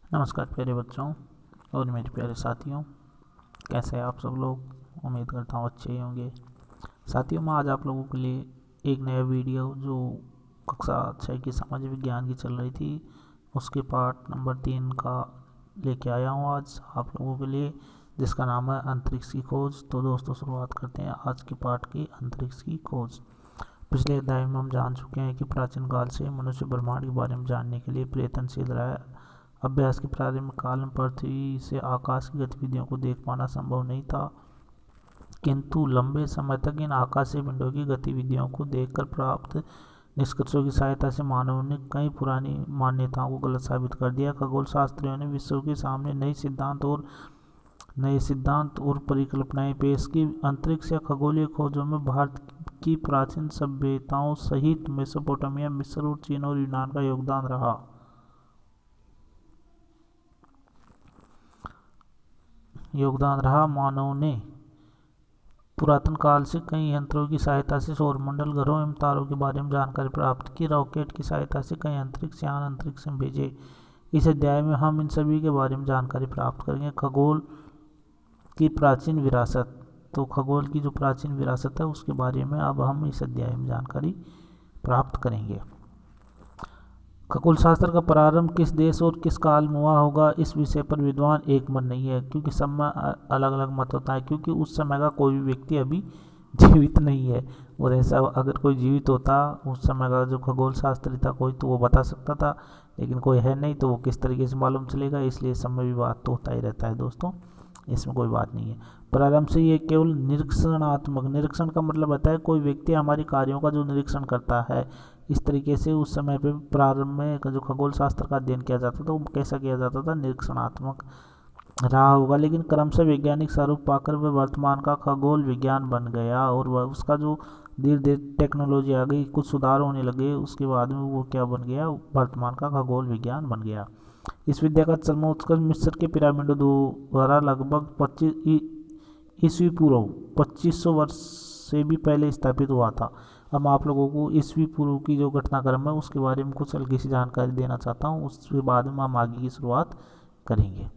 नमस्कार प्यारे बच्चों और मेरे प्यारे साथियों, कैसे हैं आप सब लोग। उम्मीद करता हूँ अच्छे ही होंगे। साथियों, मैं आज आप लोगों के लिए एक नया वीडियो जो कक्षा 6 की सामाजिक विज्ञान की चल रही थी उसके पार्ट नंबर 3 का लेके आया हूँ आज आप लोगों के लिए, जिसका नाम है अंतरिक्ष की खोज। तो दोस्तों, शुरुआत करते हैं आज के पार्ट की अंतरिक्ष की खोज। पिछले अध्याय में हम जान चुके हैं कि प्राचीन काल से मनुष्य ब्रह्मांड के बारे में जानने के लिए प्रयत्नशील रहा है। अभ्यास के प्रारंभिक काल में पृथ्वी से आकाश की गतिविधियों को देख पाना संभव नहीं था, किंतु लंबे समय तक इन आकाशीय पिंडों की गतिविधियों को देखकर प्राप्त निष्कर्षों की सहायता से मानव ने कई पुरानी मान्यताओं को गलत साबित कर दिया। खगोल शास्त्रियों ने विश्व के सामने नए सिद्धांत और परिकल्पनाएं पेश की। अंतरिक्ष या खगोलीय खोजों में भारत की प्राचीन सभ्यताओं सहित मेसोपोटामिया, मिस्र और चीन और यूनान का योगदान रहा। मानव ने पुरातन काल से कई यंत्रों की सहायता से सौरमंडल, ग्रहों एवं तारों के बारे में जानकारी प्राप्त की। रॉकेट की सहायता से कई अंतरिक्ष यान अंतरिक्ष में भेजे। इस अध्याय में हम इन सभी के बारे में जानकारी प्राप्त करेंगे। खगोल की प्राचीन विरासत। तो खगोल की जो प्राचीन विरासत है उसके बारे में अब हम इस अध्याय में जानकारी प्राप्त करेंगे। खगोल शास्त्र का प्रारंभ किस देश और किस काल में हुआ होगा, इस विषय पर विद्वान एक मन नहीं है, क्योंकि सब में अलग अलग मत होता है। क्योंकि उस समय का कोई भी व्यक्ति अभी जीवित नहीं है, और ऐसा अगर कोई जीवित होता उस समय का जो खगोल शास्त्री था कोई, तो वो बता सकता था, लेकिन कोई है नहीं, तो वो किस तरीके से मालूम चलेगा। इसलिए समय विवाद तो होता ही रहता है दोस्तों, इसमें कोई बात नहीं है। प्रारंभ से ये केवल निरीक्षणात्मक, निरीक्षण का मतलब होता है कोई व्यक्ति हमारे कार्यों का जो निरीक्षण करता है। इस तरीके से उस समय पे प्रारंभ में जो खगोल शास्त्र का अध्ययन किया जाता था वो कैसा किया जाता था, निरीक्षणात्मक रहा होगा। लेकिन क्रमशः वैज्ञानिक स्वरूप पाकर वह वर्तमान का खगोल विज्ञान बन गया, और वह उसका जो धीरे धीरे टेक्नोलॉजी आ गई, कुछ सुधार होने लगे, उसके बाद में वो क्या बन गया, वर्तमान का खगोल विज्ञान बन गया। इस विद्या का चरमोत्कर्ष मिस्र के पिरामिडों द्वारा लगभग 25 ईस्वी पूर्व 2500 वर्ष से भी पहले स्थापित हुआ था। अब मैं आप लोगों को ईस्वी पूर्व की जो घटनाक्रम है उसके बारे में कुछ हल्की सी जानकारी देना चाहता हूँ, उसके बाद में हम आगे की शुरुआत करेंगे।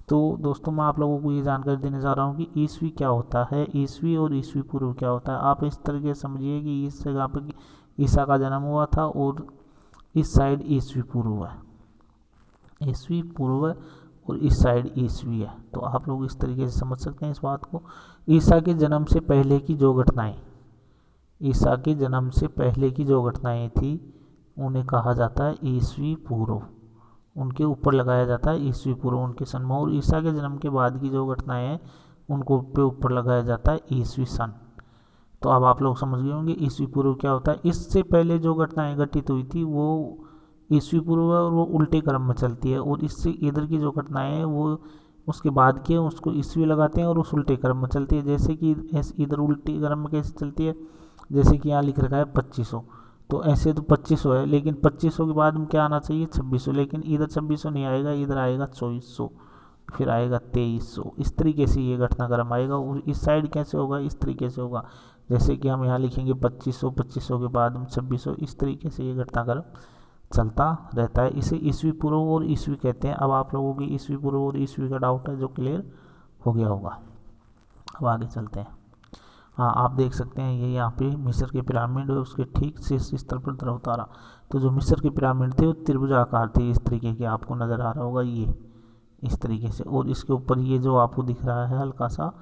तो दोस्तों, मैं आप लोगों को ये जानकारी देने जा रहा हूँ कि ईस्वी क्या होता है, ईस्वी और ईस्वी पूर्व क्या होता है। आप इस तरीके से समझिए कि इस जगह पर ईसा का जन्म हुआ था और इस साइड ईस्वी पूर्व है, ईस्वी पूर्व और इस साइड ईस्वी है। तो आप लोग इस तरीके से समझ सकते हैं इस बात को। ईसा के जन्म से पहले की जो घटनाएं, ईसा के जन्म से पहले की जो घटनाएं थी उन्हें कहा जाता है ईस्वी पूर्व, उनके ऊपर लगाया जाता है ईस्वी पूर्व, उनके सन में। और ईसा के जन्म के बाद की जो घटनाएं हैं उनको पे ऊपर लगाया जाता है ईस्वी सन। तो अब आप लोग समझ गए होंगे ईस्वी पूर्व क्या होता है। इससे पहले जो घटनाएं घटित हुई थी वो ईस्वी पूर्व है और वो उल्टे क्रम में चलती है, और इससे इधर की जो घटनाएं हैं वो उसके बाद की है, उसको ईस्वी लगाते हैं और उस उल्टे क्रम में चलती है। जैसे कि इधर उल्टे क्रम में कैसे चलती है, जैसे कि यहाँ लिख रखा है 2500, तो ऐसे तो 2500 है, लेकिन 2500 के बाद में क्या आना चाहिए 2600, लेकिन इधर 2600 नहीं आएगा, इधर आएगा 2400, फिर आएगा 2300। इस तरीके से ये घटनाक्रम आएगा। और इस साइड कैसे होगा, इस तरीके से होगा, जैसे कि हम यहाँ लिखेंगे 2500, 2500 के बाद में 2600, इस तरीके से ये घटनाक्रम चलता रहता है। इसे ईस्वी पूर्व और ईस्वी कहते हैं। अब आप लोगों की ईस्वी पूर्व और ईस्वी का डाउट है जो क्लियर हो गया होगा। अब आगे चलते हैं। हाँ, आप देख सकते हैं ये यहाँ पे मिस्र के पिरामिड और उसके ठीक शीर्ष स्तर पर ध्रुव तारा। तो जो मिस्र के पिरामिड थे वो त्रिभुजाकार थे, इस तरीके के आपको नज़र आ रहा होगा ये इस तरीके से। और इसके ऊपर ये जो आपको दिख रहा है हल्का सा,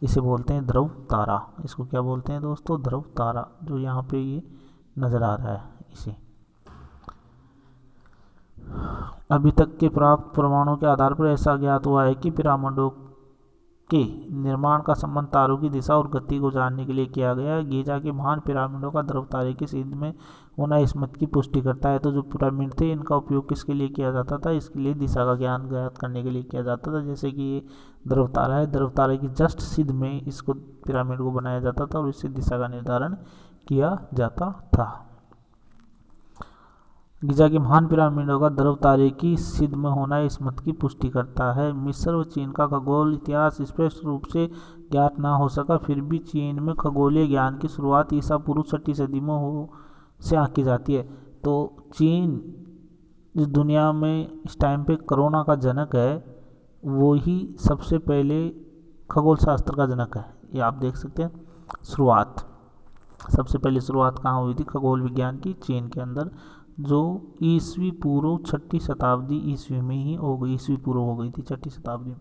इसे बोलते हैं ध्रुव तारा। इसको क्या बोलते हैं दोस्तों, ध्रुव तारा, जो यहाँ पे ये नज़र आ रहा है इसे। अभी तक के प्राप्त प्रमाणों के आधार पर ऐसा ज्ञात हुआ है कि पिरामिडों के निर्माण का संबंध तारों की दिशा और गति को जानने के लिए किया गया है। गीजा के महान पिरामिडों का ध्रुव तारे की सीध में होना इस मत की पुष्टि करता है। तो जो पिरामिड थे इनका उपयोग किसके लिए किया जाता था, इसके लिए दिशा का ज्ञान ज्ञात करने के लिए किया जाता था। जैसे कि ये ध्रुव तारा है, ध्रुव तारे की जस्ट सीध में इसको पिरामिड को बनाया जाता था और इससे दिशा का निर्धारण किया जाता था। गिजा के महान पिरामिडों का ध्रुव तारे की सिद्ध में होना इस मत की पुष्टि करता है। मिस्र व चीन का खगोल इतिहास स्पष्ट रूप से ज्ञात ना हो सका, फिर भी चीन में खगोलीय ज्ञान की शुरुआत ईसा पूर्व 6वीं सदी में से आंकी जाती है। तो चीन जो दुनिया में इस टाइम पे कोरोना का जनक है, वो ही सबसे पहले खगोल शास्त्र का जनक है। ये आप देख सकते हैं। शुरुआत, सबसे पहले शुरुआत कहाँ हुई थी खगोल विज्ञान की? चीन के अंदर, जो ईस्वी पूर्व 6वीं शताब्दी ईस्वी में ही हो गई, ईस्वी पूर्व हो गई थी 6वीं शताब्दी में।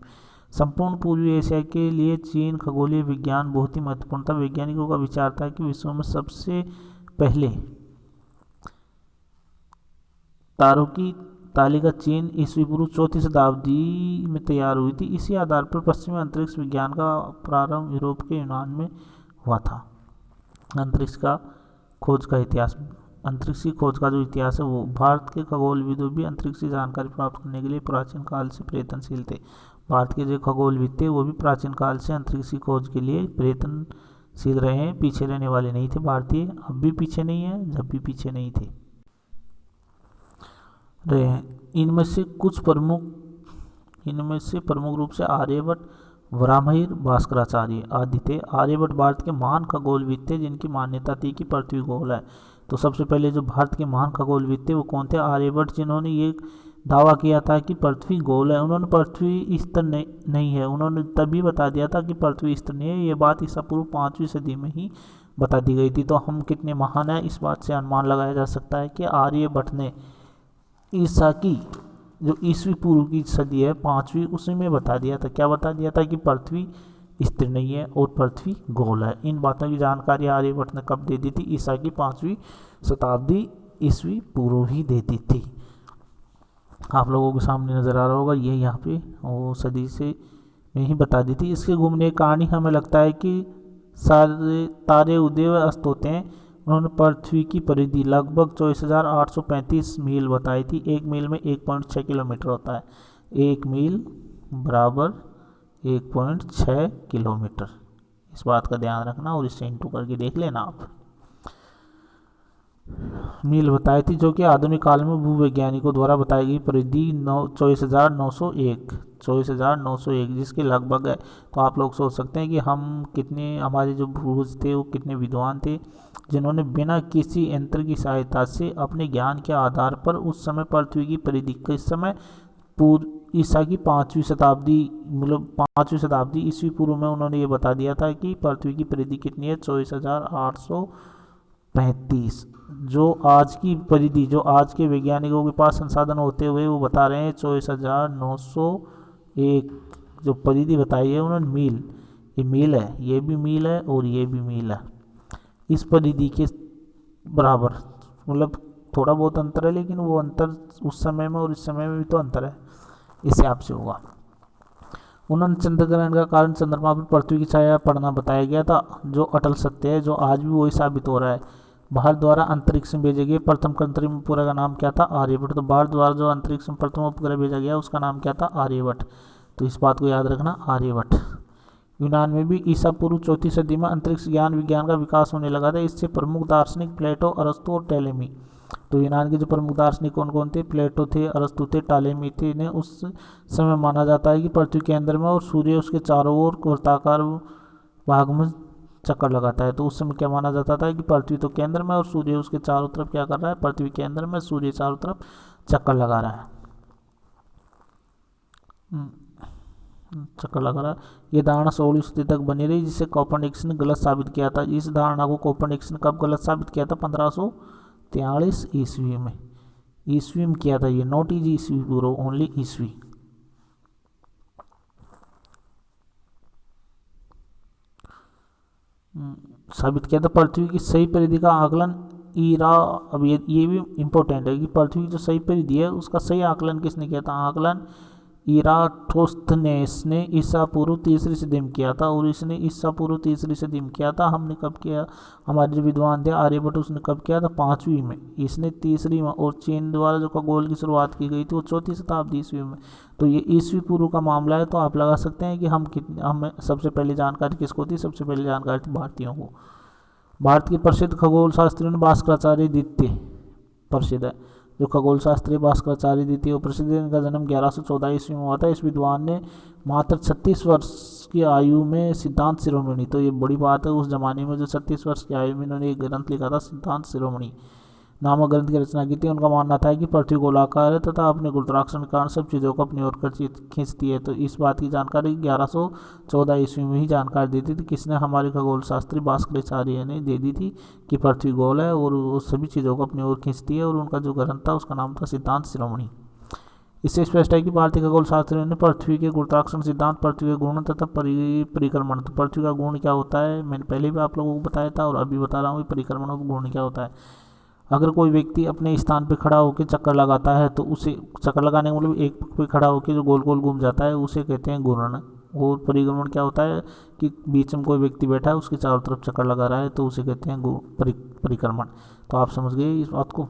संपूर्ण पूर्वी एशिया के लिए चीन खगोलीय विज्ञान बहुत ही महत्वपूर्ण था। वैज्ञानिकों का विचार था कि विश्व में सबसे पहले तारों की तालिका चीन ईस्वी पूर्व 4वीं शताब्दी में तैयार हुई थी। इसी आधार पर पश्चिमी अंतरिक्ष विज्ञान का प्रारंभ यूरोप के यूनान में हुआ था। अंतरिक्ष का खोज का इतिहास, अंतरिक्ष की खोज का जो इतिहास है वो, भारत के खगोलविदों भी अंतरिक्ष की जानकारी प्राप्त करने के लिए प्राचीन काल से प्रयत्नशील थे। भारत के जो खगोलविद थे वो भी प्राचीन काल से अंतरिक्ष की खोज के लिए प्रयत्नशील रहे हैं, पीछे रहने वाले नहीं थे भारतीय। अब भी पीछे नहीं है, जब भी पीछे नहीं थे रहे हैं। इनमें से प्रमुख रूप से आर्यभट्ट, वराहमिहिर, भास्कराचार्य आदि थे। आर्यभट्ट भारत के महान खगोलविद थे जिनकी मान्यता थी कि पृथ्वी गोल है। तो सबसे पहले जो भारत के महान खगोलविद थे वो कौन थे? आर्यभट्ट, जिन्होंने ये दावा किया था कि पृथ्वी गोल है। उन्होंने पृथ्वी स्तर नहीं है, उन्होंने तभी बता दिया था कि पृथ्वी स्तर नहीं है। ये बात ईसा पूर्व 5वीं सदी में ही बता दी गई थी। तो हम कितने महान हैं इस बात से अनुमान लगाया जा सकता है कि आर्यभट्ट ने ईसा की जो ईस्वी पूर्व की सदी है 5वीं, उसी में बता दिया था। क्या बता दिया था? कि पृथ्वी स्थिर नहीं है और पृथ्वी गोल है। इन बातों की जानकारी आर्यभट्ट ने कब दे दी थी? ईसा की 5वीं शताब्दी ईस्वी पूर्व ही दे दी थी। आप लोगों के सामने नज़र आ रहा होगा, ये यहाँ पे वो सदी से में ही बता दी थी। इसके घूमने की कहानी हमें लगता है कि सारे तारे उदय व अस्त होते हैं। उन्होंने पृथ्वी की परिधि लगभग 24,835 मील बताई थी। एक मील में 1.6 किलोमीटर होता है। एक मील बराबर 1.6 किलोमीटर। इस बात का ध्यान रखना और इससे इंटू करके देख लेना आप। मील बताई थी, जो कि आधुनिक काल में भूवैज्ञानिकों द्वारा बताई गई परिधि 24,901 जिसके लगभग है। तो आप लोग सोच सकते हैं कि हमारे जो पूर्वज थे वो कितने विद्वान थे, जिन्होंने बिना किसी यंत्र की सहायता से अपने ज्ञान के आधार पर उस समय पृथ्वी की परिधि, किस समय? ईसा की 5वीं शताब्दी, मतलब 5वीं शताब्दी ईस्वी पूर्व में उन्होंने ये बता दिया था कि पृथ्वी की परिधि कितनी है? 24,835। जो आज की परिधि, जो आज के वैज्ञानिकों के पास संसाधन होते हुए वो बता रहे हैं 24,901 जो परिधि बताई है उन्होंने, मील। ये मील है, ये भी मील है और ये भी मील है। इस परिधि के बराबर, मतलब थोड़ा बहुत अंतर है, लेकिन वो अंतर उस समय में और इस समय में भी तो अंतर है, इससे आपसे होगा। उन्होंने चंद्रग्रहण का कारण चंद्रमा पर पृथ्वी की छाया पड़ना बताया गया था, जो अटल सत्य है, जो आज भी वही साबित हो रहा है। भारत द्वारा अंतरिक्ष में भेजे गए प्रथम कृत्रिम उपग्रह का नाम क्या था? आर्यभट्ट। तो भारत द्वारा जो अंतरिक्ष में प्रथम उपग्रह भेजा गया उसका नाम क्या था? आर्यभट्ट। तो इस बात को याद रखना, आर्यभट्ट। यूनान में भी ईसा पूर्व 4वीं सदी में अंतरिक्ष ज्ञान विज्ञान का विकास होने लगा था। इससे प्रमुख दार्शनिक प्लेटो, अरस्तु और टॉलेमी। तो यूनान के जो प्रमुख दार्शनिक कौन कौन थे? प्लेटो थे, अरस्तु थे, टॉलेमी थे। ने उस समय माना जाता है कि पृथ्वी के केंद्र में और सूर्य उसके चारों ओर वृत्ताकार भाग में चक्कर लगाता है। तो उस समय क्या माना जाता था कि पृथ्वी तो केंद्र में और सूर्य उसके चारों तरफ क्या कर रहा है? पृथ्वी केंद्र में, सूर्य चारों तरफ चक्कर लगा रहा है, चक्कर लगा रहा है। ये धारणा 16वीं सदी तक बनी रही, जिसे कोपर्निकस ने गलत साबित किया था। इस धारणा को कोपर्निकस ने कब गलत साबित किया था? 1543 ईस्वी में। ईस्वी में किया था ये, नॉट इज ईस्वी पूर्व, ओनली ईस्वी। साबित किया था। पृथ्वी की सही परिधि का आकलन अब ये भी इम्पोर्टेंट है कि पृथ्वी की जो सही परिधि है उसका सही आकलन किसने किया था? आकलन इराटोस्थेनेस ने ईसा पूर्व 3री सदी में किया था। और इसने ईसा पूर्व 3री सदी में किया था। हमने कब किया? हमारे जो विद्वान थे आर्यभट्ट, उसने कब किया था? 5वीं में, इसने 3री में। और चीन द्वारा जो खगोल की शुरुआत की गई थी वो 4वीं शताब्दी ईस्वी में। तो ये ईस्वी पूर्व का मामला है। तो आप लगा सकते हैं कि हमें सबसे पहले जानकारी किसको थी? सबसे पहले जानकारी थी भारतीयों को। भारत के प्रसिद्ध खगोल शास्त्री भास्कराचार्य द्वितीय प्रसिद्ध है। जो खगोल शास्त्री भास्कराचार्य द्वितीय प्रसिद्ध, इनका जन्म 1114 ईस्वी में हुआ था। इस विद्वान ने मात्र 36 वर्ष की आयु में सिद्धांत शिरोमणि, तो ये बड़ी बात है, उस जमाने में जो 36 वर्ष की आयु में इन्होंने एक ग्रंथ लिखा था सिद्धांत शिरोमणि। नामक ग्रंथ की रचना की थी। उनका मानना था कि पृथ्वी गोलाकार है तथा अपने गुरुत्वाकर्षण के कारण सब चीज़ों को अपनी ओर खींचती है। तो इस बात की जानकारी 1114 ईस्वी में ही जानकारी दी थी। किसने? हमारे खगोल शास्त्री भास्कराचार्य ने दे दी थी कि पृथ्वी गोल है और वो सभी चीज़ों को अपनी ओर खींचती है। और उनका जो ग्रंथ था उसका नाम था सिद्धांत शिरोमणि। इससे स्पष्ट है कि भारतीय खगोल शास्त्रियों ने पृथ्वी के गुरुत्वाकर्षण सिद्धांत, पृथ्वी के गुण तथा परिक्रमण। तो पृथ्वी का गुण क्या होता है मैंने पहले भी आप लोगों को बताया था और अभी बता रहा हूँ। परिक्रमण का गुण क्या होता है? अगर कोई व्यक्ति अपने स्थान पर खड़ा होकर चक्कर लगाता है तो उसे, चक्कर लगाने का मतलब एक पे खड़ा होकर जो गोल गोल घूम जाता है, उसे कहते हैं घूर्ण। और परिक्रमण क्या होता है कि बीच में कोई व्यक्ति बैठा है, उसके चारों तरफ चक्कर लगा रहा है, तो उसे कहते हैं परिक्रमण। तो आप समझ गए इस बात को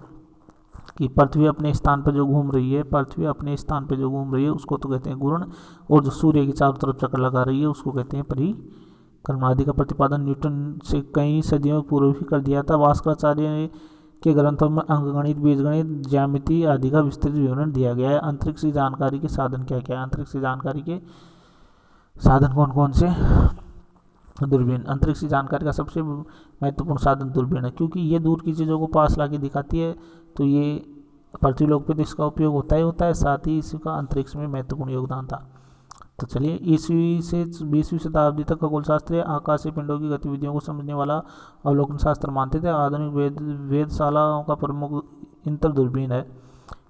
कि पृथ्वी अपने स्थान पर जो घूम रही है, पृथ्वी अपने स्थान पर जो घूम रही है उसको तो कहते हैं घूर्ण, और जो सूर्य की चारों तरफ चक्कर लगा रही है उसको कहते हैं परिक्रमण। आदि का प्रतिपादन न्यूटन से कई सदियों पूर्व ही कर दिया था। भास्कराचार्य के ग्रंथों में अंकगणित, बीजगणित, ज्यामिति आदि का विस्तृत विवरण दिया गया है। अंतरिक्ष की जानकारी के साधन क्या क्या है? अंतरिक्ष की जानकारी के साधन कौन कौन से? दूरबीन। अंतरिक्ष की जानकारी का सबसे महत्वपूर्ण साधन दूरबीन है, क्योंकि ये दूर की चीज़ों को पास लाके दिखाती है। तो ये पृथ्वी लोक पे तो इसका उपयोग होता ही होता है, साथ ही इसका अंतरिक्ष में महत्वपूर्ण योगदान था। तो चलिए, ईस्वी से 20वीं शताब्दी तक खगोल शास्त्री आकाशीय पिंडों की गतिविधियों को समझने वाला अवलोकन शास्त्र मानते थे। आधुनिक वेधशालाओं का प्रमुख इंटर दूरबीन है।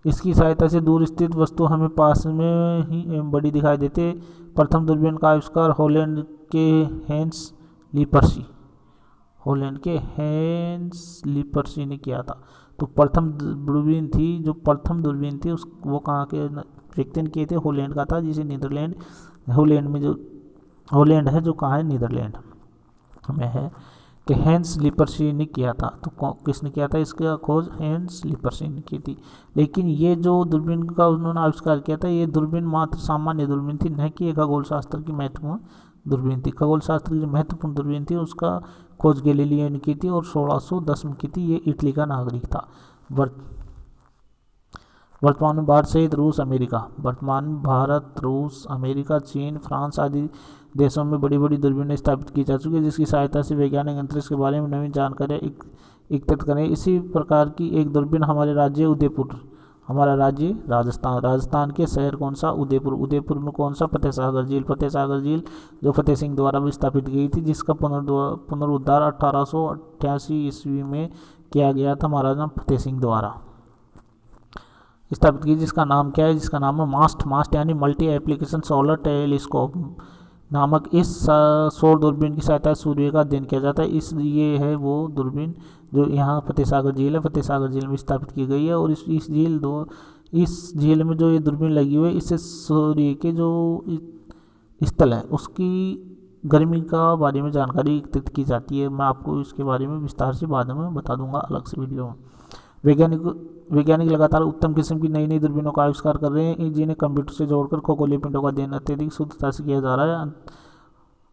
इसकी सहायता से दूर स्थित वस्तु हमें पास में ही बड़ी दिखाई देते। प्रथम दूरबीन का आविष्कार हॉलैंड के हैंस लीपर्सी ने किया था। तो प्रथम दूरबीन थी वो कहाँ के व्यक्ति ने किए थे? हॉलैंड का था, जिसे नीदरलैंड, हॉलैंड है जो कहाँ है? नीदरलैंड में है, कि हैंस लीपर्सी ने किया था। तो किसने किया था इसका खोज? हैंस लीपर्सी ने की थी। लेकिन ये जो दूरबीन का उन्होंने आविष्कार किया था, ये दूरबीन मात्र सामान्य दूरबीन थी, न कि खगोल शास्त्र की महत्वपूर्ण दूरबीन थी। खगोल शास्त्र की जो महत्वपूर्ण दूरबीन थी उसका खोज गैलीलियो ने की थी और 1610 में की थी। ये इटली का नागरिक था। वर्तमान में भारत सहित रूस, अमेरिका, चीन, फ्रांस आदि देशों में बड़ी बड़ी दूरबीनें स्थापित की जा चुकी है, जिसकी सहायता से वैज्ञानिक अंतरिक्ष के बारे में नवीन जानकारियाँ एकत्रित करें। इसी प्रकार की एक दूरबीन हमारा राज्य राजस्थान के शहर कौन सा? उदयपुर में कौन सा? फतेह सागर झील जो फतेह सिंह द्वारा भी स्थापित की गई थी, जिसका पुनरुद्धार 1888 ईस्वी में किया गया था महाराजा फतेह सिंह द्वारा स्थापित की। जिसका नाम क्या है? जिसका नाम है मास्ट यानी मल्टी एप्लीकेशन सोलर टेलीस्कोप नामक इस सौर दूरबीन की सहायता से सूर्य का अध्ययन किया जाता है। ये है वो दूरबीन जो यहाँ फतेह सागर झील है, फतेह सागर झील में स्थापित की गई है। और इस झील में जो ये दूरबीन लगी हुई है, इससे सूर्य के जो स्थल है उसकी गर्मी का बारे में जानकारी एकत्रित की जाती है। मैं आपको इसके बारे में विस्तार से बाद में बता दूंगा अलग से वीडियो में। वैज्ञानिक लगातार उत्तम किस्म की नई दूरबीनों का आविष्कार कर रहे हैं, जिन्हें कंप्यूटर से जोड़कर खगोलीय पिंडों का अध्ययन अत्यधिक शुद्धता से किया जा रहा है।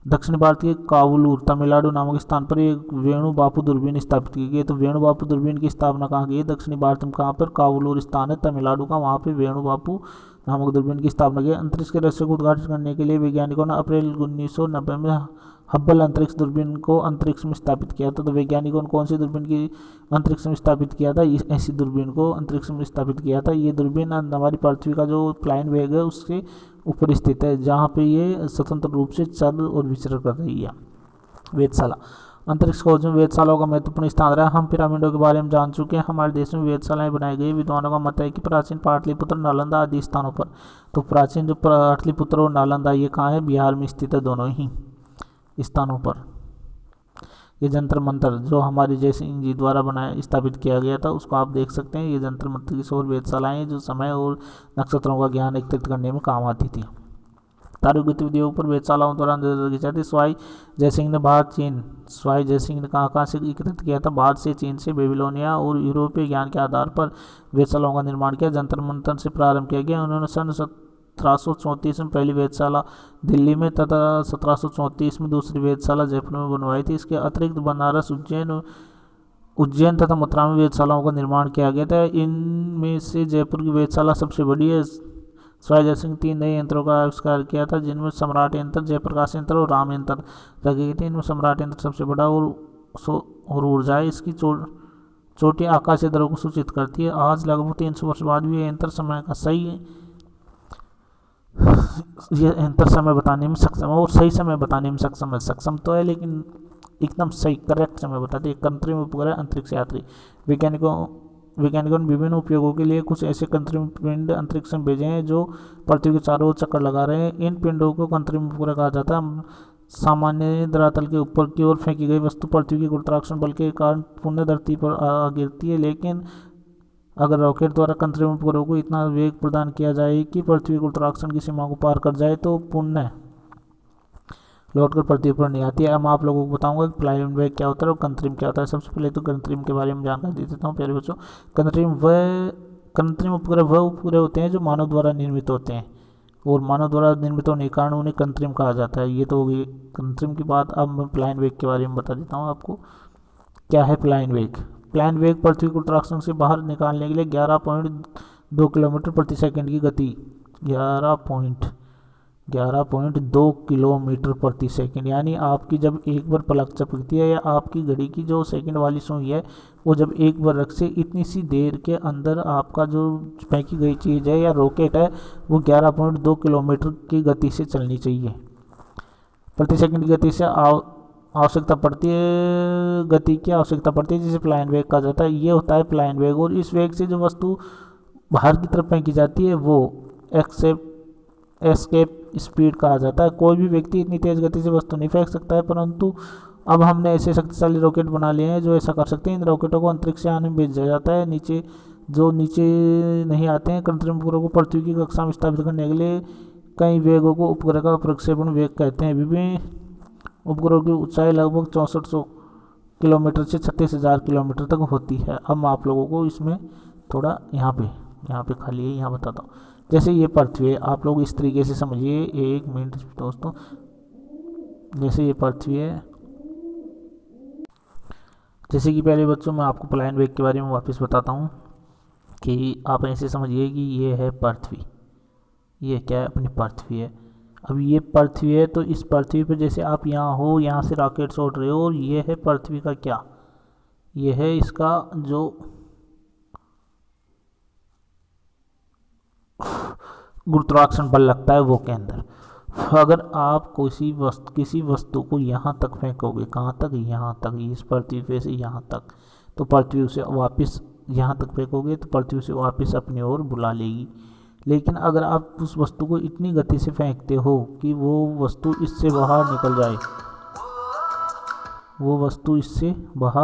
दक्षिण भारत के कावलूर, तमिलनाडु नामक स्थान पर एक वेणु बापू दूरबीन स्थापित की गई है। तो वेणु बापू दूरबीन की स्थापना कहाँ की है? दक्षिणी भारत में कहाँ पर? कावलूर स्थान है तमिलनाडु का, वहाँ पे वेणु बापू नामक दूरबीन की स्थापना की। अंतरिक्ष के रहस्य को उद्घाटन करने के लिए वैज्ञानिकों ने अप्रैल 1990 में हब्बल अंतरिक्ष दूरबीन को अंतरिक्ष में स्थापित किया था। तो वैज्ञानिकों ने कौन सी दूरबीन की अंतरिक्ष में स्थापित किया था? ऐसी दूरबीन को अंतरिक्ष में स्थापित किया था। ये दूरबीन हमारी पृथ्वी का जो प्लाइन वेग है उसके ऊपर स्थित है, जहाँ पे ये स्वतंत्र रूप से चल और विचरण कर रही है। वेधशाला। अंतरिक्ष खोज में वेधशालाओं का महत्वपूर्ण स्थान रहा है। हम पिरामिडों के बारे में जान चुके हैं। हमारे देश में वेधशालाएं बनाई गई। विद्वानों का मत है कि प्राचीन पाटलिपुत्र, नालंदा आदि स्थानों पर। तो प्राचीन जो पाटलिपुत्र और नालंदा ये कहाँ है? बिहार में स्थित है, दोनों ही स्थानों पर। ये जंतर मंतर जो हमारे जयसिंह जी द्वारा स्थापित किया गया था उसको आप देख सकते हैं। ये जंतर मंतर की सौर वेधशालाएँ जो समय और नक्षत्रों का ज्ञान एकत्रित करने में काम आती थी। तारक गतिविधियों पर वेधशालाओं द्वारा नजर रखी जाती। स्वाई जयसिंह ने कहाँ से एकत्रित किया था? भारत से, चीन से, बेबीलोनिया और यूरोपीय ज्ञान के आधार पर वेधशालाओं का निर्माण किया। जंतर मंतर से प्रारंभ किया गया। उन्होंने सन 1734 में पहली वेधशाला दिल्ली में तथा 1734 में दूसरी वेधशाला जयपुर में बनवाई थी। इसके अतिरिक्त बनारस, उज्जैन तथा मथुरा में वेधशालाओं का निर्माण किया गया था। इनमें से जयपुर की वेधशाला सबसे बड़ी है। स्वाई जयसिंह 3 नए यंत्रों का आविष्कार किया था, जिनमें सम्राट यंत्र, जयप्रकाश यंत्र और राम यंत्र रखे गए थे। इनमें सम्राट यंत्र सबसे बड़ा और ऊर्जा है। इसकी चोटी आकाशीय दरों को सूचित करती है। आज लगभग 300 वर्ष बाद भी ये अंतर समय बताने में सक्षम है और सही समय बताने में सक्षम है। सक्षम तो है लेकिन एकदम सही करेक्ट समय बताती है। कृत्रिम उपग्रह अंतरिक्ष यात्री। वैज्ञानिकों ने विभिन्न उपयोगों के लिए कुछ ऐसे कृत्रिम पिंड अंतरिक्ष में भेजे हैं जो पृथ्वी के चारों ओर चक्कर लगा रहे हैं। इन पिंडों को कृत्रिम उपग्रह कहा जाता है। सामान्य धरातल के ऊपर की ओर फेंकी गई वस्तु पृथ्वी के गुरुत्वाकर्षण बल के कारण पुनः धरती पर आ गिरती है, लेकिन अगर रॉकेट द्वारा कृत्रिम उपग्रह को इतना वेग प्रदान किया जाए कि पृथ्वी के गुरुत्वाकर्षण की सीमा को पार कर जाए तो पुनः लौटकर पृथ्वी पर नहीं आती है। अब मैं आप लोगों को बताऊंगा कि प्लाइन वेग क्या होता है और कृत्रिम क्या होता है। सबसे पहले तो कृत्रिम के बारे में जानकारी दे देता हूँ प्यारे बच्चों। कृत्रिम उपग्रह वह उपग्रह होते हैं जो मानव द्वारा निर्मित होते हैं और मानव द्वारा निर्मित होने के कारण उन्हें कृत्रिम कहा जाता है। ये तो होगी कृत्रिम की बात। अब मैं प्लाइन वेग के बारे में बता देता हूँ आपको। क्या है प्लाइन वेग? प्लाइन वेग पृथ्वी को गुरुत्वाकर्षण से बाहर निकालने के लिए 11.2 किलोमीटर प्रति सेकंड की गति 11.2 किलोमीटर प्रति सेकंड, यानी आपकी जब एक बार पलक झपकती है या आपकी घड़ी की जो सेकंड वाली सुई है वो जब एक बार रख से इतनी सी देर के अंदर आपका जो फेंकी गई चीज़ है या रॉकेट है वो 11.2 किलोमीटर की गति से चलनी चाहिए। प्रति सेकंड की गति से आवश्यकता पड़ती है, गति की आवश्यकता पड़ती है, जिसे प्लाइन वेग कहा जाता है। ये होता है प्लाइन वेग। और इस वेग से जो वस्तु बाहर की तरफ फेंकी जाती है वो एस्केप स्पीड कहा जाता है। कोई भी व्यक्ति इतनी तेज गति से वस्तु नहीं फेंक सकता है, परंतु अब हमने ऐसे शक्तिशाली रॉकेट बना लिए हैं जो ऐसा कर सकते हैं। इन रॉकेटों को अंतरिक्ष यान में भेजा जाता है। नीचे नहीं आते हैं। कृत्रिम उपग्रह को पृथ्वी की कक्षा में स्थापित करने के लिए कई वेगों को उपग्रह का प्रक्षेपण वेग कहते हैं। विभिन्न उपग्रहों की ऊंचाई लगभग 6400 किलोमीटर से 36,000 किलोमीटर तक होती है। अब मैं आप लोगों को इसमें थोड़ा यहाँ पे खाली है, यहाँ बताता हूँ। जैसे ये पृथ्वी है, आप लोग इस तरीके से समझिए। एक मिनट दोस्तों, जैसे ये पृथ्वी है, जैसे कि पहले बच्चों मैं आपको प्लाइन वेग के बारे में वापस बताता हूँ कि आप ऐसे समझिए कि ये है पृथ्वी, ये क्या है अपनी पृथ्वी है। अब ये पृथ्वी है तो इस पृथ्वी पर जैसे आप यहाँ हो, यहाँ से रॉकेट छोड़ रहे हो और ये है पृथ्वी का क्या, ये है इसका जो गुरुत्वाकर्षण बल लगता है वो के अंदर। अगर आप किसी वस्तु को यहाँ तक फेंकोगे, कहाँ तक, यहाँ तक, इस पृथ्वी पे से यहाँ तक, तो पृथ्वी उसे वापस यहाँ तक फेंकोगे तो पृथ्वी उसे वापस अपनी ओर बुला लेगी। लेकिन अगर आप उस वस्तु को इतनी गति से फेंकते हो कि वो वस्तु इससे बाहर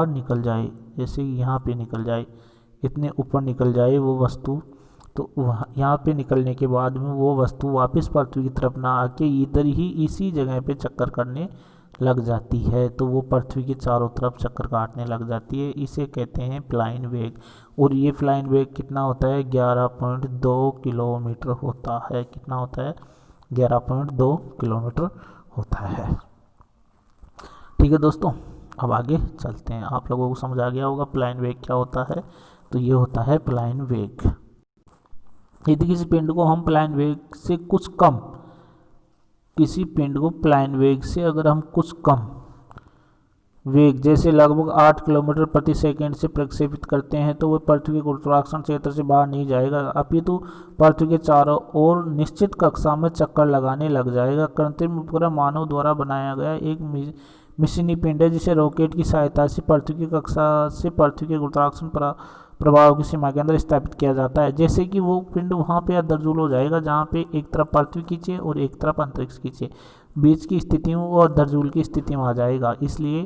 निकल जाए, जैसे यहाँ पे निकल जाए, इतने ऊपर निकल जाए वो वस्तु, तो यहाँ पे निकलने के बाद में वो वस्तु वापस पृथ्वी की तरफ ना आके इधर ही इसी जगह पे चक्कर करने लग जाती है, तो वो पृथ्वी के चारों तरफ चक्कर काटने लग जाती है। इसे कहते हैं प्लाइन वेग। और ये प्लाइन वेग कितना होता है? 11.2 किलोमीटर होता है। कितना होता है? 11.2 किलोमीटर होता है। ठीक है दोस्तों, अब आगे चलते हैं। आप लोगों को समझ आ गया होगा प्लाइन वेग क्या होता है। तो ये होता है प्लाइन वेग। यदि किसी पिंड को हम प्लाइन वेग से कुछ कम, अगर हम कुछ कम वेग जैसे लगभग 8 किलोमीटर प्रति सेकंड से प्रक्षेपित करते हैं तो वह पृथ्वी के गुरुत्वाकर्षण क्षेत्र से बाहर नहीं जाएगा, अपितु पृथ्वी के चारों ओर निश्चित कक्षा में चक्कर लगाने लग जाएगा। कृत्रिम उपग्रह मानव द्वारा बनाया गया एक मिशनी पिंड है जिसे रॉकेट की सहायता से पृथ्वी की कक्षा से पृथ्वी के गुरुत्वाकर्षण प्रभाव की सीमा के अंदर स्थापित किया जाता है। जैसे कि वो पिंड वहाँ पे दरजुल हो जाएगा, जहाँ पे एक तरफ पृथ्वी खींचे और एक तरफ अंतरिक्ष खींचे, बीच की स्थिति में वो दरजुल की स्थिति में आ जाएगा। इसलिए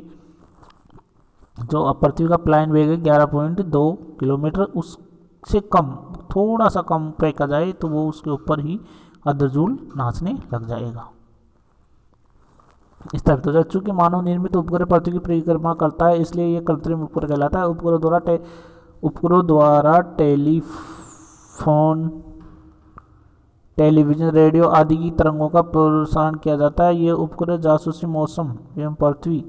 जो पृथ्वी का प्लाइन वेग है 11.2 किलोमीटर, उससे कम, थोड़ा सा कम फेंका जाए तो वो उसके ऊपर ही दरजुल नाचने लग जाएगा, स्थापित हो जाए। चूंकि मानव निर्मित उपग्रह पृथ्वी की परिक्रमा करता है इसलिए यह कृत्रिम उपग्रह कहलाता है। उपग्रह द्वारा टेलीफोन, टेलीविजन, रेडियो आदि की तरंगों का प्रसारण किया जाता है। ये उपग्रह जासूसी, मौसम एवं पृथ्वी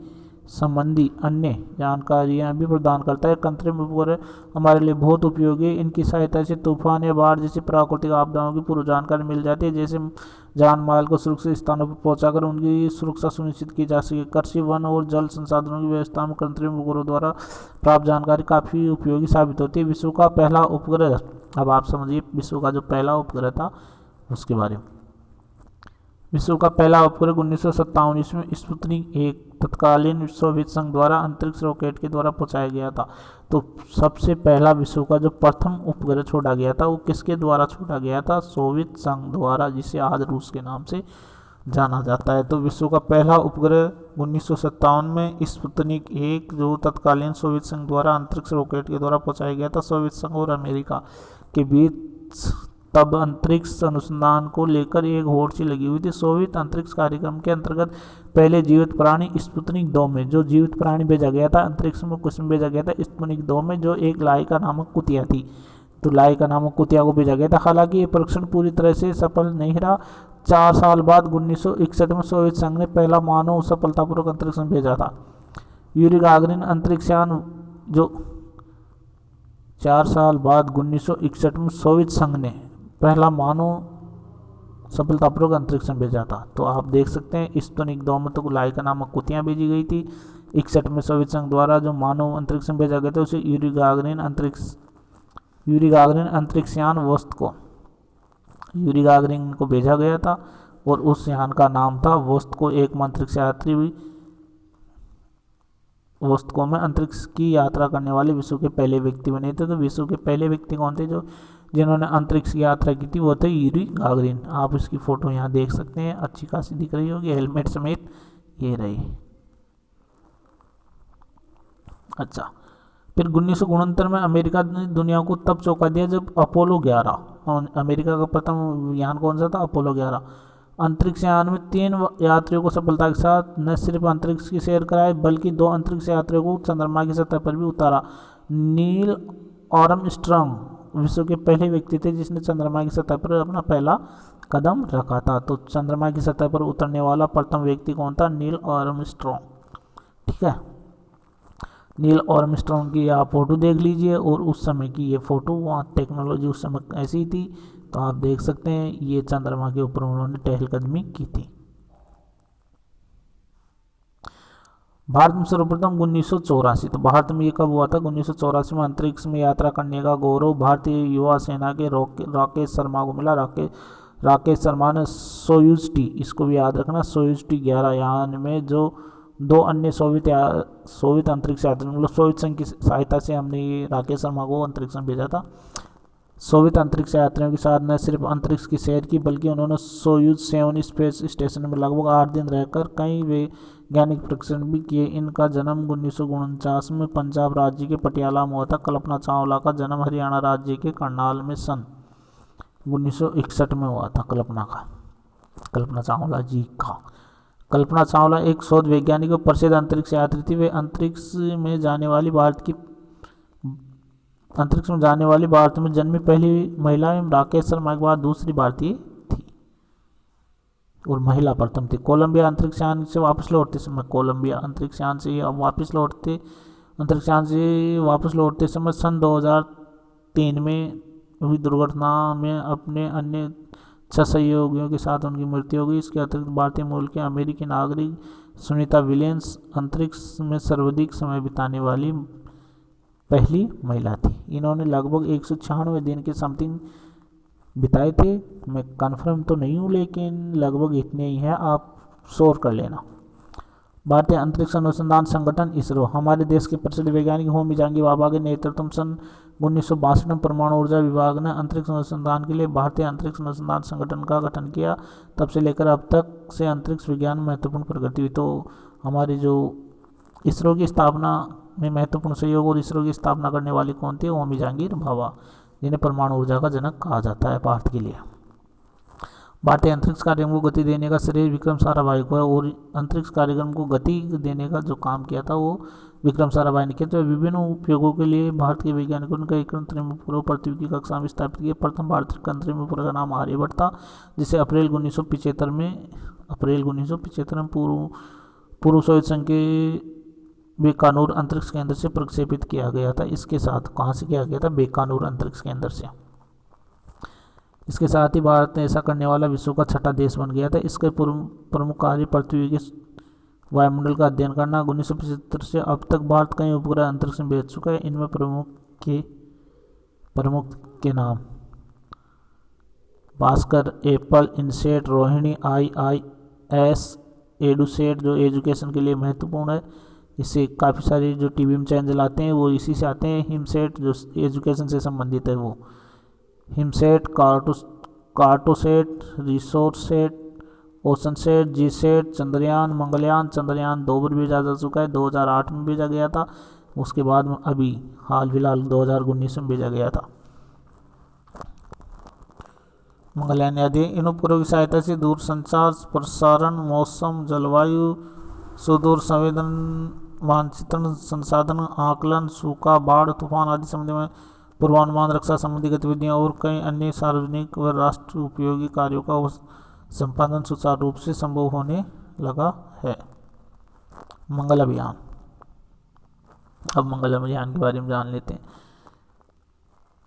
संबंधी अन्य जानकारियां भी प्रदान करता है। कृत्रिम उपग्रह हमारे लिए बहुत उपयोगी है। इनकी सहायता से तूफान या बाढ़ जैसी प्राकृतिक आपदाओं की पूर्व जानकारी मिल जाती है, जैसे जान माल को सुरक्षित स्थानों पर पहुंचाकर उनकी सुरक्षा सुनिश्चित की जा सके। कृषि, वन और जल संसाधनों की व्यवस्था में कृत्रिम उपग्रहों द्वारा प्राप्त जानकारी काफ़ी उपयोगी साबित होती है। विश्व का पहला उपग्रह, अब आप समझिए विश्व का जो पहला उपग्रह था उसके बारे में। विश्व का पहला उपग्रह 1957 में स्पुतनिक 1 तत्कालीन सोवियत संघ द्वारा अंतरिक्ष रॉकेट के द्वारा पहुंचाया गया था। तो सबसे पहला विश्व का जो प्रथम उपग्रह छोड़ा गया था वो किसके द्वारा छोड़ा गया था? सोवियत संघ द्वारा, जिसे आज रूस के नाम से जाना जाता है। तो विश्व का पहला उपग्रह 1957 में स्पुतनिक 1 जो तत्कालीन सोवियत संघ द्वारा अंतरिक्ष रॉकेट के द्वारा पहुंचाया गया था। सोवियत संघ और अमेरिका के बीच तब अंतरिक्ष अनुसंधान को लेकर एक होड़ सी लगी हुई थी। सोवियत अंतरिक्ष कार्यक्रम के अंतर्गत पहले जीवित प्राणी स्पुतनिक 2 में जो जीवित प्राणी भेजा गया था अंतरिक्ष में, किसमें भेजा गया था? स्पुतनिक 2 में, जो एक लाइका नामक कुतिया थी। तो लाइका नामक कुतिया को भेजा गया था। हालांकि ये परीक्षण पूरी तरह से सफल नहीं रहा। 4 साल बाद 1961 में सोवियत संघ ने पहला मानव सफलतापूर्वक अंतरिक्ष में भेजा था। यूरी गागरिन अंतरिक्षयान जो 4 साल बाद 1961 में सोवियत संघ ने पहला मानव सफलतापूर्वक अंतरिक्ष में भेजा था। तो आप देख सकते हैं स्पुतनिक 2 में तो लाइका नामक कुतियाँ भेजी गई थी। 61 में सोवियत संघ द्वारा जो मानव अंतरिक्ष में भेजा गया था उसे यूरी गागरिन अंतरिक्षयान यूरी गागरिन को भेजा गया था और उस यान का नाम था वोस्तको। एक अंतरिक्ष यात्री भी वोस्तको में अंतरिक्ष की यात्रा करने वाले विश्व के पहले व्यक्ति बने थे। तो विश्व के पहले व्यक्ति कौन थे जो जिन्होंने अंतरिक्ष की यात्रा की थी? वो थे यूरी गागरिन। आप इसकी फ़ोटो यहाँ देख सकते हैं, अच्छी खासी दिख रही होगी, हेलमेट समेत ये रही। अच्छा, फिर 1969 में अमेरिका ने दुनिया को तब चौंका दिया जब अपोलो 11, अमेरिका का प्रथम यान कौन सा था? अपोलो 11 अंतरिक्ष यान में 3 यात्रियों को सफलता के साथ न सिर्फ अंतरिक्ष की सैर कराए बल्कि 2 अंतरिक्ष यात्रियों को चंद्रमा की सतह पर भी उतारा। नील आर्मस्ट्रांग विश्व के पहले व्यक्ति थे जिसने चंद्रमा की सतह पर अपना पहला कदम रखा था। तो चंद्रमा की सतह पर उतरने वाला प्रथम व्यक्ति कौन था? Neil Armstrong. ठीक है, नील आर्मस्ट्रांग की आप फोटो देख लीजिए और उस समय की ये फोटो, वहाँ टेक्नोलॉजी उस समय ऐसी ही थी। तो आप देख सकते हैं ये चंद्रमा के ऊपर उन्होंने टहलकदमी की थी। भारत में सर्वप्रथम 1984, तो भारत में ये कब हुआ था? 1984 में अंतरिक्ष में यात्रा करने का गौरव भारतीय युवा सेना के राकेश शर्मा को मिला। राकेश शर्मा ने सोयूज टी, इसको भी याद रखना, सोयूज टी 11 यान में जो 2 अन्य सोवियत अंतरिक्ष यात्री, मतलब सोवियत संघ की सहायता से हमने ये राकेश शर्मा को अंतरिक्ष में भेजा था। सोवियत अंतरिक्ष यात्रियों के साथ न सिर्फ अंतरिक्ष की सैर की बल्कि उन्होंने सोयूज 7 स्पेस स्टेशन में लगभग 8 दिन रहकर कई वैज्ञानिक परीक्षण भी किए। इनका जन्म 1949 में पंजाब राज्य के पटियाला में हुआ था। कल्पना चावला का जन्म हरियाणा राज्य के करनाल में सन 1961 में हुआ था। कल्पना चावला जी का। कल्पना चावला एक शोध वैज्ञानिक और प्रसिद्ध अंतरिक्ष यात्री थी। वे अंतरिक्ष में जाने भारत में जन्मी पहली महिला एवं राकेश शर्मा के बाद दूसरी भारतीय थी और महिला प्रथम थी। कोलंबिया अंतरिक्ष यान से वापस लौटते समय सन 2003 में हुई दुर्घटना में अपने अन्य 6 सहयोगियों के साथ उनकी मृत्यु हो गई। इसके अतिरिक्त भारतीय मूल के अमेरिकी नागरिक सुनीता विलियम्स अंतरिक्ष में सर्वाधिक समय बिताने वाली पहली महिला थी। इन्होंने लगभग 196 दिन के समथिंग बिताए थे। मैं कंफर्म तो नहीं हूँ लेकिन लगभग इतने ही है, आप श्योर कर लेना। भारतीय अंतरिक्ष अनुसंधान संगठन इसरो, हमारे देश के प्रसिद्ध वैज्ञानिक होमी जहांगीर भाभा के नेतृत्व में सन 1962 में परमाणु ऊर्जा विभाग ने अंतरिक्ष अनुसंधान के लिए भारतीय अंतरिक्ष अनुसंधान संगठन का गठन किया। तब से लेकर अब तक से अंतरिक्ष विज्ञान में महत्वपूर्ण प्रगति हुई। तो हमारी जो इसरो की स्थापना में महत्वपूर्ण सहयोग और इसरो की स्थापना करने वाली कौन थी? होमी जहांगीर भाभा, जिन्हें परमाणु ऊर्जा का जनक कहा जाता है भारत के लिए। भारतीय अंतरिक्ष कार्यक्रम को गति देने का श्रेय विक्रम साराभाई को है और अंतरिक्ष कार्यक्रम को गति देने का जो काम किया था वो विक्रम साराभाई ने किया। तो विभिन्न उपयोगों के लिए भारत के वैज्ञानिकों ने कई कृत्रिम उपग्रह पृथ्वी की कक्षा में स्थापित किए। प्रथम भारतीय कृत्रिम उपग्रह का नाम आर्यभट्ट था, जिसे अप्रैल 1975 में पूर्व सोवियत संघ के बीकानेर अंतरिक्ष केंद्र से प्रक्षेपित किया गया था। इसके साथ कहाँ से किया गया था? बीकानेर अंतरिक्ष केंद्र से। इसके साथ ही भारत ने ऐसा करने वाला विश्व का छठा देश बन गया था। इसके प्रमुख कार्य पृथ्वी के वायुमंडल का अध्ययन करना। 1975 से अब तक भारत कई उपग्रह अंतरिक्ष में भेज चुका है। इनमें प्रमुख के नाम Bhaskar, Apple, INSAT, Rohini, IIS, EDUSAT जो एजुकेशन के लिए महत्वपूर्ण है। इससे काफ़ी सारे जो टीवी में चैनल आते हैं वो इसी से आते हैं। हिमसेट जो एजुकेशन से संबंधित है वो हिमसेट, कार्टोसेट, रिसोर्सेट, ओशनसेट, जीसेट, चंद्रयान, मंगलयान। चंद्रयान 2 बार भेजा जा चुका है, 2008 में भेजा गया था। उसके बाद में अभी हाल फिलहाल 2019 में भेजा गया था मंगलयान आदि। इन उपग्रहों की सहायता से दूरसंचार, प्रसारण, मौसम, जलवायु, सुदूर संवेदन, मानचित्रण, संसाधन आकलन, सूखा, बाढ़, तूफान आदि संबंधी में पूर्वानुमान, रक्षा संबंधी गतिविधियां और कई अन्य सार्वजनिक व राष्ट्र उपयोगी कार्यों का संपादन सुचारू रूप से संभव होने लगा है। मंगल अभियान। अब मंगल अभियान के बारे में जान लेते हैं।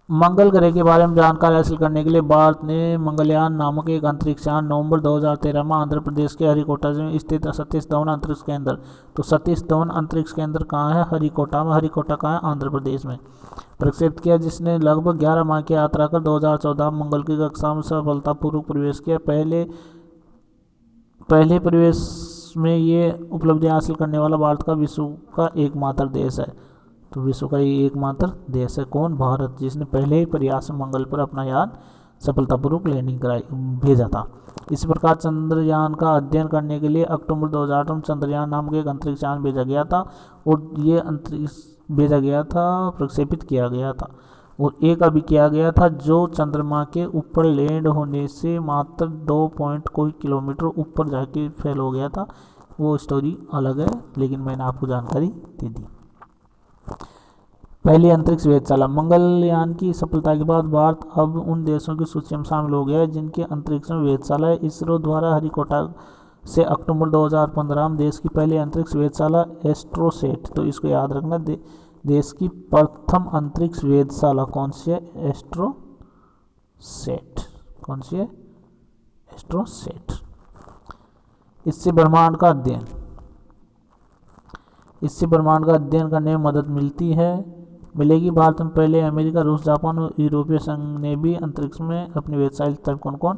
मंगल ग्रह के बारे में जानकारी हासिल करने के लिए भारत ने मंगलयान नामक एक अंतरिक्ष यान नवंबर 2013 में आंध्र प्रदेश के हरिकोटा में स्थित सतीश धवन अंतरिक्ष केंद्र, तो सतीश धवन अंतरिक्ष केंद्र कहाँ है? हरिकोटा में। हरिकोटा कहाँ है? आंध्र प्रदेश में प्रक्षेपित किया, जिसने लगभग 11 माह की यात्रा कर 2014 में मंगल की कक्षा में सफलतापूर्वक प्रवेश किया। पहले प्रवेश में ये उपलब्धि हासिल करने वाला भारत का विश्व का एकमात्र देश है। तो विश्व का ये एकमात्र देश है कौन? भारत, जिसने पहले ही प्रयास में मंगल पर अपना यान सफलतापूर्वक लैंडिंग कराई भेजा था। इस प्रकार चंद्रयान का अध्ययन करने के लिए अक्टूबर 2008 में चंद्रयान नामक एक अंतरिक्ष यान भेजा गया था और ये अंतरिक्ष भेजा गया था, प्रक्षेपित किया गया था। और एक अभी किया गया था जो चंद्रमा के ऊपर लैंड होने से मात्र 2 कोई किलोमीटर ऊपर जाके फेल हो गया था। वो स्टोरी अलग है, लेकिन मैंने आपको जानकारी दे दी। पहली अंतरिक्ष वेधशाला। मंगलयान की सफलता के बाद भारत अब उन देशों की सूची में शामिल हो गया है जिनके अंतरिक्ष में वेधशाला है। इसरो द्वारा हरिकोटा से अक्टूबर 2015 में देश की पहली अंतरिक्ष वेधशाला एस्ट्रोसेट, तो इसको याद रखना, देश की प्रथम अंतरिक्ष वेधशाला कौन सी है? एस्ट्रोसेट। कौन सी है? एस्ट्रोसेट। इससे ब्रह्मांड का अध्ययन करने में मदद मिलेगी। भारत में पहले अमेरिका, रूस, जापान और यूरोपीय संघ ने भी अंतरिक्ष में अपनी वेधशाला स्थापित। कौन कौन?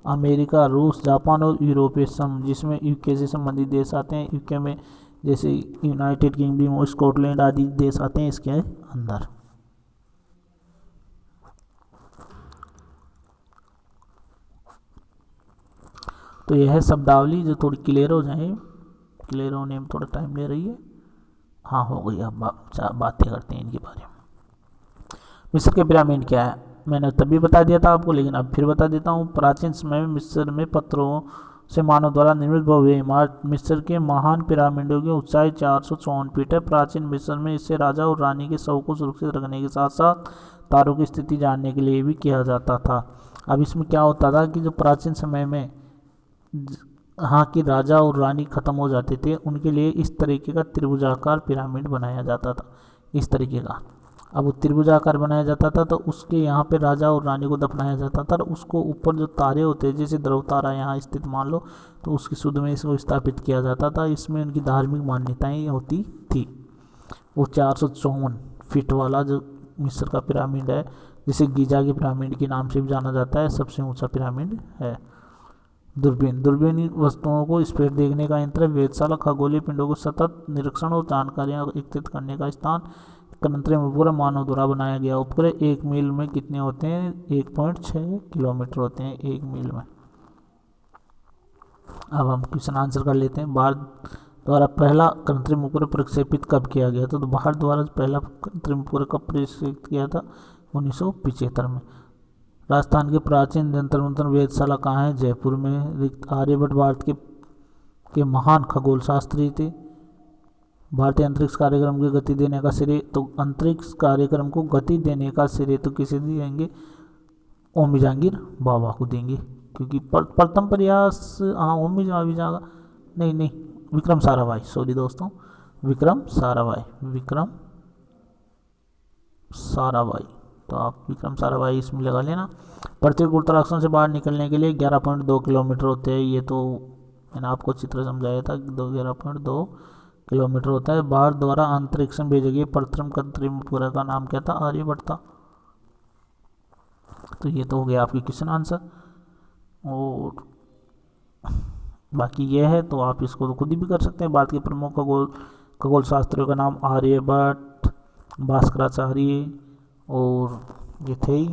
अमेरिका, रूस, जापान और यूरोपीय संघ, जिसमें यूके से संबंधित देश आते हैं। यूके में जैसे यूनाइटेड किंगडम और स्कॉटलैंड आदि देश आते हैं इसके अंदर। तो यह है शब्दावली जो थोड़ी क्लियर हो जाए। क्लियर होने में थोड़ा टाइम ले रही है। हाँ, हो गई। अब बातें करते हैं इनके बारे में। मिस्र के पिरामिड क्या है? मैंने तभी बता दिया था आपको, लेकिन अब फिर बता देता हूँ। प्राचीन समय में मिस्र में पत्थरों से मानव द्वारा निर्मित भव्य इमारत मिस्र के महान पिरामिडों की ऊंचाई 454 फीट है। प्राचीन मिस्र में इससे राजा और रानी के शव को सुरक्षित रखने के साथ साथ तारों की स्थिति जानने के लिए भी किया जाता था। अब इसमें क्या होता था कि जो प्राचीन समय में हाँ कि राजा और रानी खत्म हो जाते थे, उनके लिए इस तरीके का त्रिभुजाकार पिरामिड बनाया जाता था। इस तरीके का अब वो त्रिभुजाकार बनाया जाता था, तो उसके यहाँ पे राजा और रानी को दफनाया जाता था। उसको ऊपर जो तारे होते हैं, जैसे ध्रुव तारा यहाँ स्थित मान लो, तो उसकी शुद्ध में इसको स्थापित किया जाता था। इसमें उनकी धार्मिक मान्यताएं होती थी। वो 454 फीट वाला जो मिस्र का पिरामिड है, जिसे गीजा के पिरामिड के नाम से भी जाना जाता है, सबसे ऊँचा पिरामिड है। दूरबीन वस्तुओं को स्पेस देखने का यंत्र। वेधशाला खगोलीय पिंडों को सतत निरीक्षण और जानकारियां एकत्रित करने का स्थान। अंतरिक्ष में पूरा मानव द्वारा बनाया गया उपग्रह। 1 मील में कितने होते हैं? 1.6 किलोमीटर होते हैं 1 मील में। अब हम क्वेश्चन आंसर कर लेते हैं। भारत द्वारा पहला कृत्रिम उपग्रह प्रक्षेपित कब किया गया था? तो भारत द्वारा पहला कृत्रिम उपग्रह कब प्रक्षेपित किया था? 1975 में। राजस्थान के प्राचीन जंतर मंतर वेधशाला कहाँ है? जयपुर में। आर्यभट्ट भारत के महान खगोल शास्त्री थे। भारतीय अंतरिक्ष कार्यक्रम की गति देने का श्रेय, तो अंतरिक्ष कार्यक्रम को गति देने का श्रेय तो किसे देंगे? ओमी जहांगीर बाबा को देंगे, क्योंकि प्रथम प्रयास ओमी नहीं, विक्रम साराभाई, सॉरी दोस्तों, विक्रम साराभाई, विक्रम साराभाई। तो आप विक्रम साराभाई इसमें लगा लेना। पृथ्वी के उत्तराक्षण से बाहर निकलने के लिए 11.2 किलोमीटर होते हैं। ये तो मैंने आपको चित्र समझाया था कि 11.2 किलोमीटर होता है। भारत द्वारा अंतरिक्ष में भेजे गए प्रथम कृत्रिम का नाम क्या था? आर्यभट्ट था। तो ये तो हो गया आपकी क्वेश्चन आंसर। और बाकी ये है तो आप इसको तो खुद ही भी कर सकते हैं। भारत के प्रमुख खगोल शास्त्रियों का नाम आर्यभट्ट, भास्कराचार्य और ये थे ही।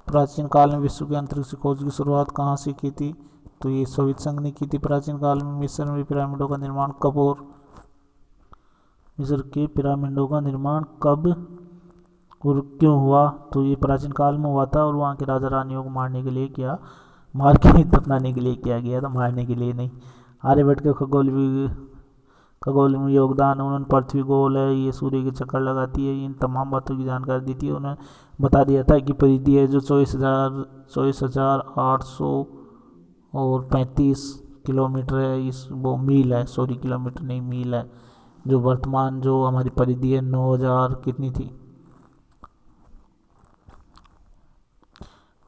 प्राचीन काल में विश्व के अंतरिक्ष खोज की शुरुआत कहाँ से की थी? तो ये सोवियत संघ ने की थी। प्राचीन काल में मिस्र में पिरामिडों का निर्माण कब और मिस्र के पिरामिडों का निर्माण कब और क्यों हुआ? तो ये प्राचीन काल में हुआ था और वहाँ के राजा रानियों को मारने के लिए किया, मार के दफनाने के लिए किया गया था, मारने के लिए नहीं। आर्यभट्ट के खगोल में योगदान, उन्होंने पृथ्वी गोल है, ये सूर्य के चक्कर लगाती है, इन तमाम बातों की जानकारी दी थी। उन्होंने बता दिया था कि परिधि है जो 24,835 किलोमीटर है, इस वो मील है, सॉरी किलोमीटर नहीं मील है, जो वर्तमान जो हमारी परिधि है 9,000 कितनी थी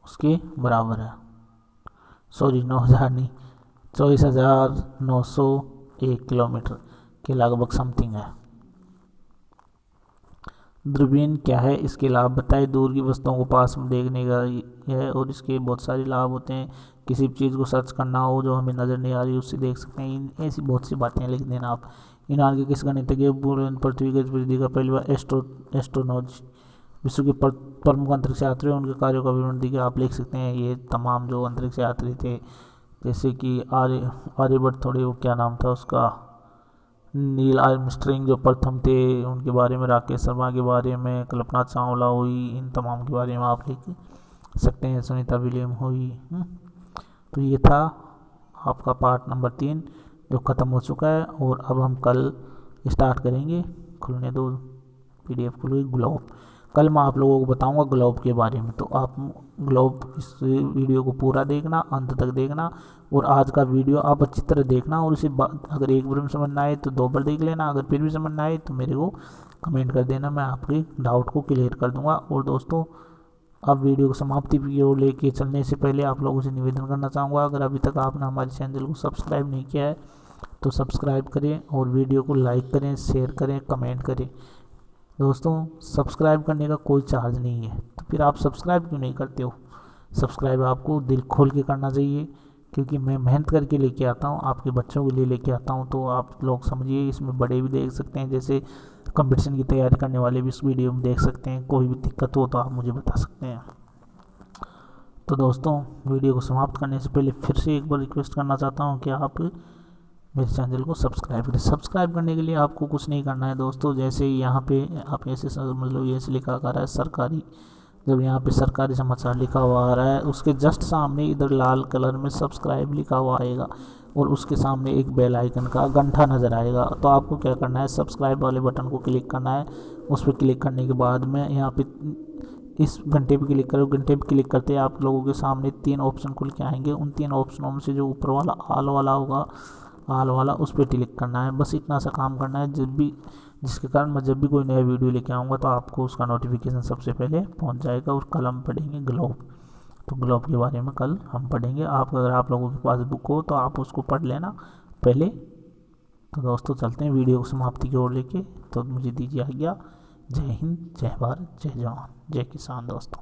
उसके बराबर है। सॉरी 9,000 नहीं, 24,901 किलोमीटर के लगभग समथिंग है। दूरबीन क्या है? इसके लाभ बताएं। दूर की वस्तुओं को पास में देखने का है और इसके बहुत सारे लाभ होते हैं। किसी भी चीज़ को सर्च करना हो जो हमें नज़र नहीं आ रही उससे देख सकते हैं। ऐसी बहुत सी बातें लिख देना आप। यूनान के किस गणितज्ञ पृथ्वी की गतिविधि का पहली बार एस्ट्रोनॉट विश्व के प्रमुख अंतरिक्ष यात्री उनके कार्यों का विवरण दिया आप लिख सकते हैं। ये तमाम जो अंतरिक्ष यात्री थे जैसे कि आर्यभट्ट, थोड़े वो क्या नाम था उसका, नील आर्मस्ट्रिंग जो प्रथम थे उनके बारे में, राकेश शर्मा के बारे में, कल्पना चावला हुई, इन तमाम के बारे में आप लिख सकते हैं। सुनीता विलियम हुई। तो ये था आपका पार्ट नंबर 3 जो ख़त्म हो चुका है। और अब हम कल स्टार्ट करेंगे। खुलने दो, PDF खुल गई। ग्लोब कल मैं आप लोगों को बताऊंगा ग्लोब के बारे में। तो आप ग्लोब इस वीडियो को पूरा देखना, अंत तक देखना और आज का वीडियो आप अच्छी तरह देखना। और इसे अगर एक बार में समझ ना आए तो 2 बार देख लेना। अगर फिर भी समझ ना आए तो मेरे को कमेंट कर देना, मैं आपके डाउट को क्लियर कर दूंगा। और दोस्तों अब वीडियो को समाप्ति की ओर लेके चलने से पहले आप लोगों से निवेदन करना चाहूँगा, अगर अभी तक आपने हमारे चैनल को सब्सक्राइब नहीं किया है तो सब्सक्राइब करें और वीडियो को लाइक करें, शेयर करें, कमेंट करें। दोस्तों सब्सक्राइब करने का कोई चार्ज नहीं है, तो फिर आप सब्सक्राइब क्यों नहीं करते हो? सब्सक्राइब आपको दिल खोल के करना चाहिए, क्योंकि मैं मेहनत करके लेके आता हूँ, आपके बच्चों के लिए लेके आता हूँ। तो आप लोग समझिए, इसमें बड़े भी देख सकते हैं, जैसे कंपटीशन की तैयारी करने वाले भी इस वीडियो में देख सकते हैं। कोई भी दिक्कत हो तो आप मुझे बता सकते हैं। तो दोस्तों वीडियो को समाप्त करने से पहले फिर से एक बार रिक्वेस्ट करना चाहता हूँ कि आप मेरे चैनल को सब्सक्राइब करें। सब्सक्राइब करने के लिए आपको कुछ नहीं करना है दोस्तों। जैसे यहाँ पे आप ऐसे समझ लो, ऐसे लिखा आ रहा है सरकारी, जब यहाँ पे सरकारी समाचार लिखा हुआ आ रहा है उसके जस्ट सामने इधर लाल कलर में सब्सक्राइब लिखा हुआ आएगा और उसके सामने एक बेल आइकन का घंटा नज़र आएगा। तो आपको क्या करना है, सब्सक्राइब वाले बटन को क्लिक करना है। उस पर क्लिक करने के बाद में यहाँ पे इस घंटे पे क्लिक करो। घंटे पे क्लिक करते आप लोगों के सामने 3 ऑप्शन खुल के आएंगे। उन 3 ऑप्शनों में से जो ऊपर वाला आल वाला होगा, आल वाला, उस पर क्लिक करना है। बस इतना सा काम करना है, जिसके कारण मैं जब भी कोई नया वीडियो लेके आऊँगा तो आपको उसका नोटिफिकेशन सबसे पहले पहुंच जाएगा। और कल हम पढ़ेंगे ग्लोब। तो ग्लोब के बारे में कल हम पढ़ेंगे। अगर आप लोगों के पास बुक हो तो आप उसको पढ़ लेना पहले। तो दोस्तों चलते हैं वीडियो को समाप्ति की ओर लेके। तो मुझे दीजिए आज्ञा। जय हिंद, जय भारत, जय जवान, जय किसान दोस्तों।